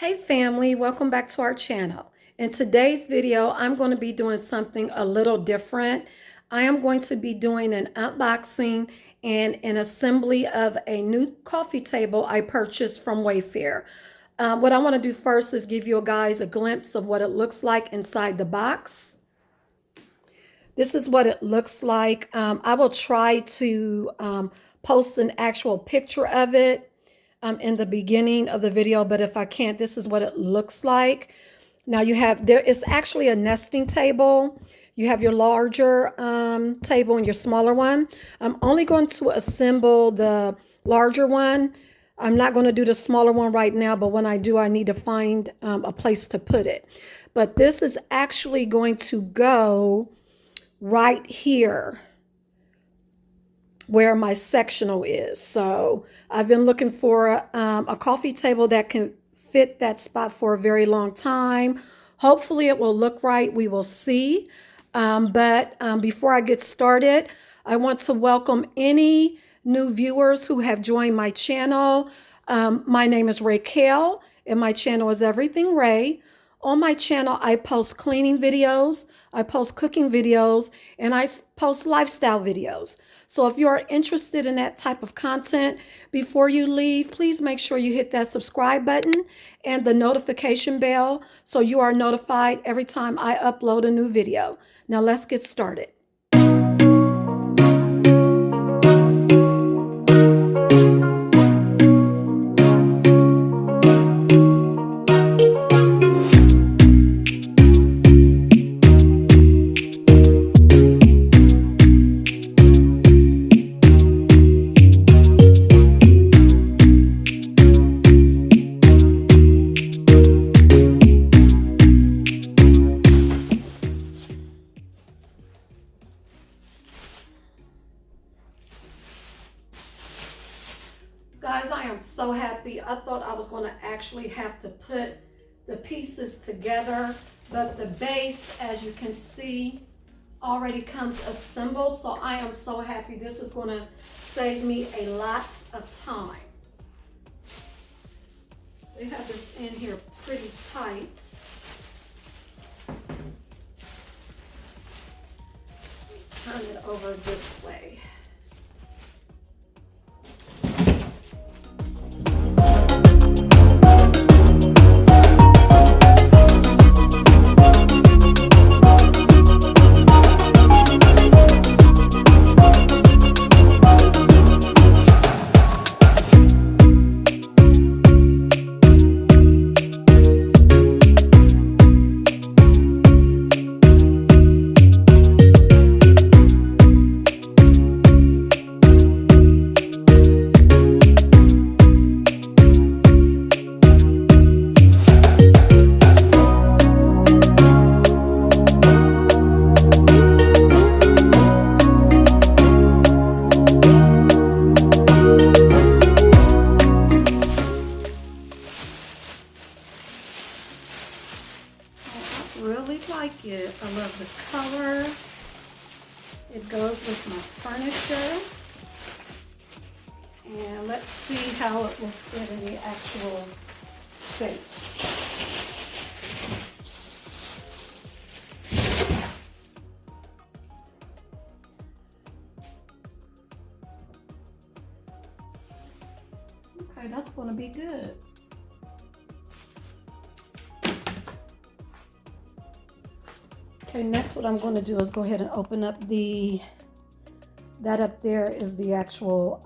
Hey family, welcome back to our channel. In today's video, I'm going to be doing something a little different. I am going to be doing an unboxing and an assembly of a new coffee table I purchased from Wayfair. What I want to do first is give you guys a glimpse of what it looks like inside the box. This is what it looks like. I will try to post an actual picture of it in the beginning of the video, but if I can't, this is what it looks like. Now there is actually a nesting table. You have your larger table and your smaller one. I'm only going to assemble the larger one. I'm not going to do the smaller one right now, but when I do, I need to find a place to put it. But this is actually going to go right here where my sectional is. So I've been looking for a coffee table that can fit that spot for a very long time. Hopefully it will look right. We will see. But before I get started, I want to welcome any new viewers who have joined my channel. My name is Raquel, and my channel is Everything Ray. On my channel, I post cleaning videos, I post cooking videos, and I post lifestyle videos. So if you are interested in that type of content, before you leave, please make sure you hit that subscribe button and the notification bell so you are notified every time I upload a new video. Now let's get started. Guys, I am so happy. I thought I was going to actually have to put the pieces together, but the base, as you can see, already comes assembled. So I am so happy. This is going to save me a lot of time. They have this in here pretty tight. Turn it over this way. Really like it. I love the color. It goes with my furniture. And let's see how it will fit in the actual space. Okay, that's going to be good. Okay, next what I'm going to do is go ahead and open up that up there is the actual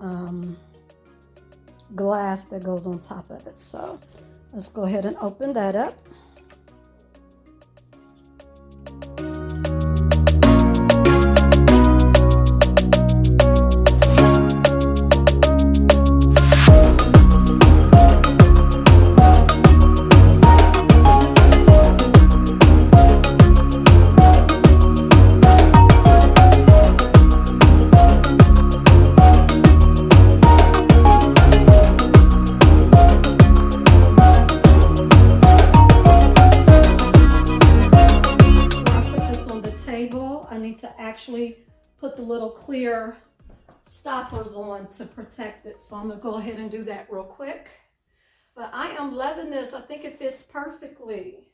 glass that goes on top of it. So let's go ahead and open that up. I need to actually put the little clear stoppers on to protect it. So I'm gonna go ahead and do that real quick. But I am loving this. I think it fits perfectly.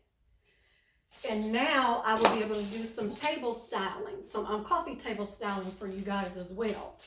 And now I will be able to do some table styling, some coffee table styling for you guys as well.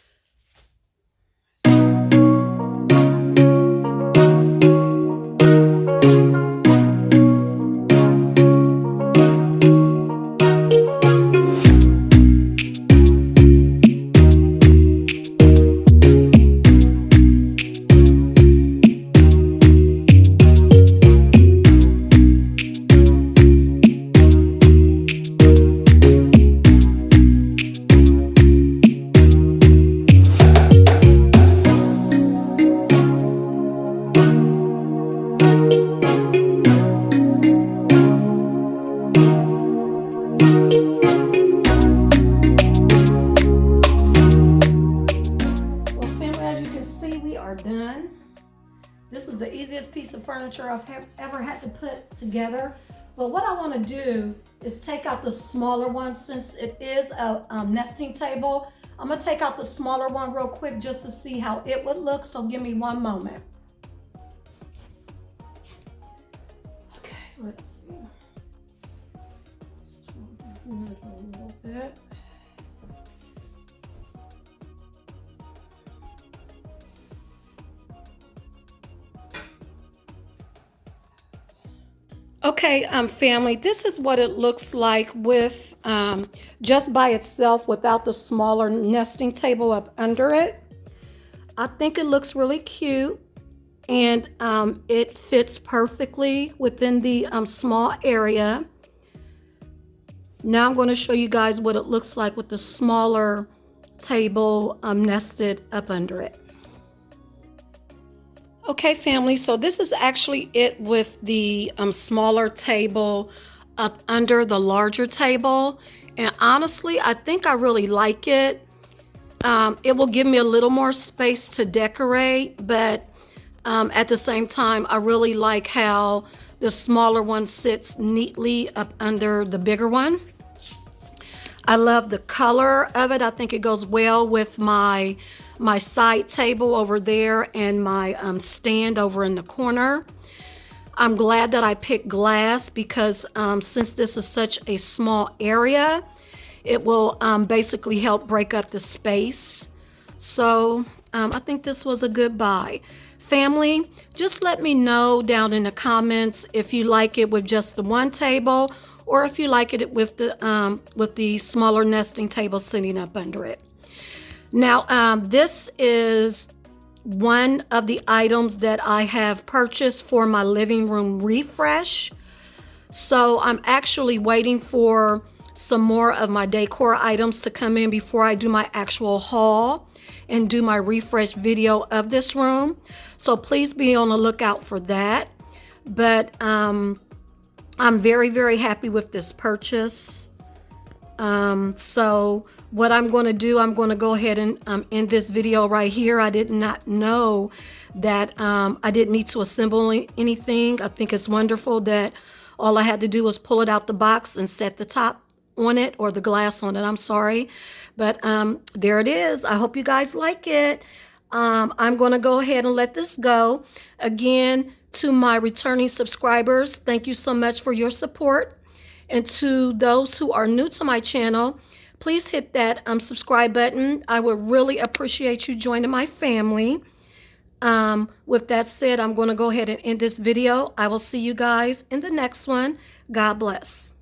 Done. This is the easiest piece of furniture I've ever had to put together. But what I want to do is take out the smaller one since it is a nesting table. I'm going to take out the smaller one real quick just to see how it would look. So give me one moment. Okay, let's see. Let's turn it a little bit. Okay, family, this is what it looks like with just by itself without the smaller nesting table up under it. I think it looks really cute, and it fits perfectly within the small area. Now I'm going to show you guys what it looks like with the smaller table nested up under it. Okay, family, so this is actually it with the smaller table up under the larger table. And honestly, I think I really like it. It will give me a little more space to decorate, but at the same time, I really like how the smaller one sits neatly up under the bigger one. I love the color of it. I think it goes well with my side table over there and my stand over in the corner. I'm glad that I picked glass because since this is such a small area, it will basically help break up the space. So I think this was a good buy. Family, just let me know down in the comments if you like it with just the one table or if you like it with the smaller nesting table sitting up under it. Now, this is one of the items that I have purchased for my living room refresh. So I'm actually waiting for some more of my decor items to come in before I do my actual haul and do my refresh video of this room. So please be on the lookout for that. But I'm very, very happy with this purchase. So what I'm going to do, I'm going to go ahead and end this video right here. I did not know that I didn't need to assemble anything. I think it's wonderful that all I had to do was pull it out the box and set the top on it, or the glass on it, I'm sorry. But there it is. I hope you guys like it. I'm going to go ahead and let this go. Again, to my returning subscribers, thank you so much for your support. And to those who are new to my channel, please hit that subscribe button. I would really appreciate you joining my family. With that said, I'm going to go ahead and end this video. I will see you guys in the next one. God bless.